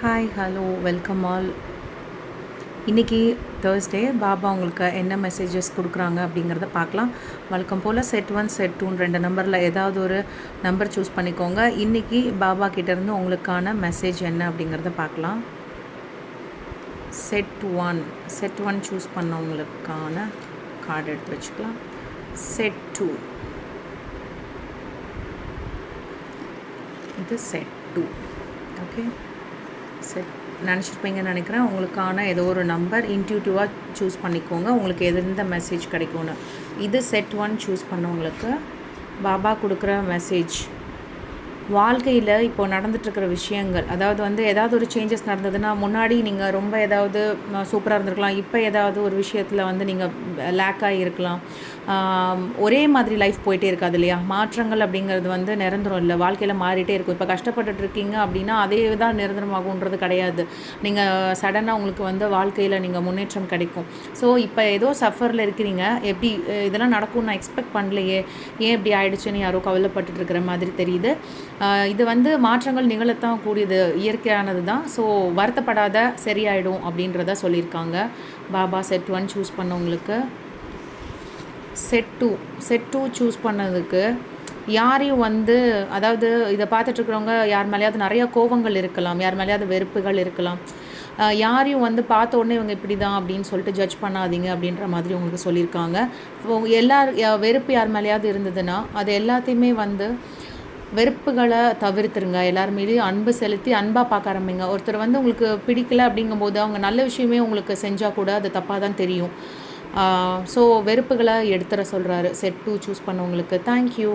Hi hello welcome all. இன்றைக்கி Thursday Baba உங்களுக்கு என்ன மெசேஜஸ் கொடுக்குறாங்க அப்படிங்கிறத பார்க்கலாம். வழக்கம் போல் செட் 1 செட் 2 ரெண்டு நம்பரில் ஏதாவது ஒரு நம்பர் சூஸ் பண்ணிக்கோங்க. இன்றைக்கி பாபா கிட்டேருந்து உங்களுக்கான மெசேஜ் என்ன அப்படிங்கிறத பார்க்கலாம். செட் ஒன் சூஸ் பண்ணவங்களுக்கான கார்டு எடுத்து வச்சுக்கலாம். செட் 2, இது செட் 2. ஓகே, செட் நினச்சிருப்பீங்கன்னு நினைக்கிறேன். உங்களுக்கான ஏதோ ஒரு நம்பர் இன்ட்யூட்டிவாக சூஸ் பண்ணிக்கோங்க, உங்களுக்கு எந்த மெசேஜ் கிடைக்கும்னு. இது செட் 1 சூஸ் பண்ணவங்களுக்கு பாபா கொடுக்குற மெசேஜ். வாழ்க்கையில் இப்போது நடந்துகிட்ருக்கிற விஷயங்கள், அதாவது ஏதாவது ஒரு சேஞ்சஸ் நடந்ததுன்னா, முன்னாடி நீங்கள் ரொம்ப ஏதாவது சூப்பராக இருந்திருக்கலாம், இப்போ ஏதாவது ஒரு விஷயத்தில் நீங்கள் லேக் ஆகியிருக்கலாம். ஒரே மாதிரி லைஃப் போயிட்டே இருக்காது இல்லையா? மாற்றங்கள் அப்படிங்கிறது நிரந்தரம் இல்லை, வாழ்க்கையில் மாறிட்டே இருக்கும். இப்போ கஷ்டப்பட்டுட்டு இருக்கீங்க அப்படின்னா அதே தான் நிரந்தரமாகுன்றது கிடையாது. நீங்கள் சடனாக உங்களுக்கு வாழ்க்கையில் நீங்கள் முன்னேற்றம் கிடைக்கும். ஸோ இப்போ ஏதோ சஃபரில் இருக்கிறீங்க, எப்படி இதெல்லாம் நடக்கும்னு நான் எக்ஸ்பெக்ட் பண்ணலையே, ஏன் இப்படி ஆயிடுச்சுன்னு யாரோ கவலைப்பட்டுட்டு இருக்கிற மாதிரி தெரியுது. இது மாற்றங்கள் நிகழத்தான் கூடியது, இயற்கையானது தான். ஸோ வருத்தப்படாத, சரியாயிடும் அப்படின்றத சொல்லியிருக்காங்க பாபா. செட் 1 சூஸ் பண்ணவங்களுக்கு. செட் 2 சூஸ் பண்ணதுக்கு யாரையும் அதாவது இதை பார்த்துட்ருக்குறவங்க யார் மேலேயாவது நிறையா கோபங்கள் இருக்கலாம், யார் மேலேயாவது வெறுப்புகள் இருக்கலாம். யாரையும் பார்த்த உடனே இவங்க இப்படி தான் அப்படின்னு சொல்லிட்டு ஜட்ஜ் பண்ணாதீங்க அப்படின்ற மாதிரி உங்களுக்கு சொல்லியிருக்காங்க. வெறுப்பு யார் மேலேயாவது இருந்ததுன்னா அது எல்லாத்தையுமே வெறுப்புகளை தவிர்த்துருங்க. எல்லாருமேலேயும் அன்பு செலுத்தி அன்பாக பார்க்க ஆரம்பிங்க. ஒருத்தர் உங்களுக்கு பிடிக்கல அப்படிங்கும்போது அவங்க நல்ல விஷயமே உங்களுக்கு செஞ்சால் கூட அது தப்பாக தான் தெரியும். ஸோ வெறுப்புகளை எடுத்துட சொல்கிறாரு செட் 2 சூஸ் பண்ணவங்களுக்கு. தேங்க்யூ.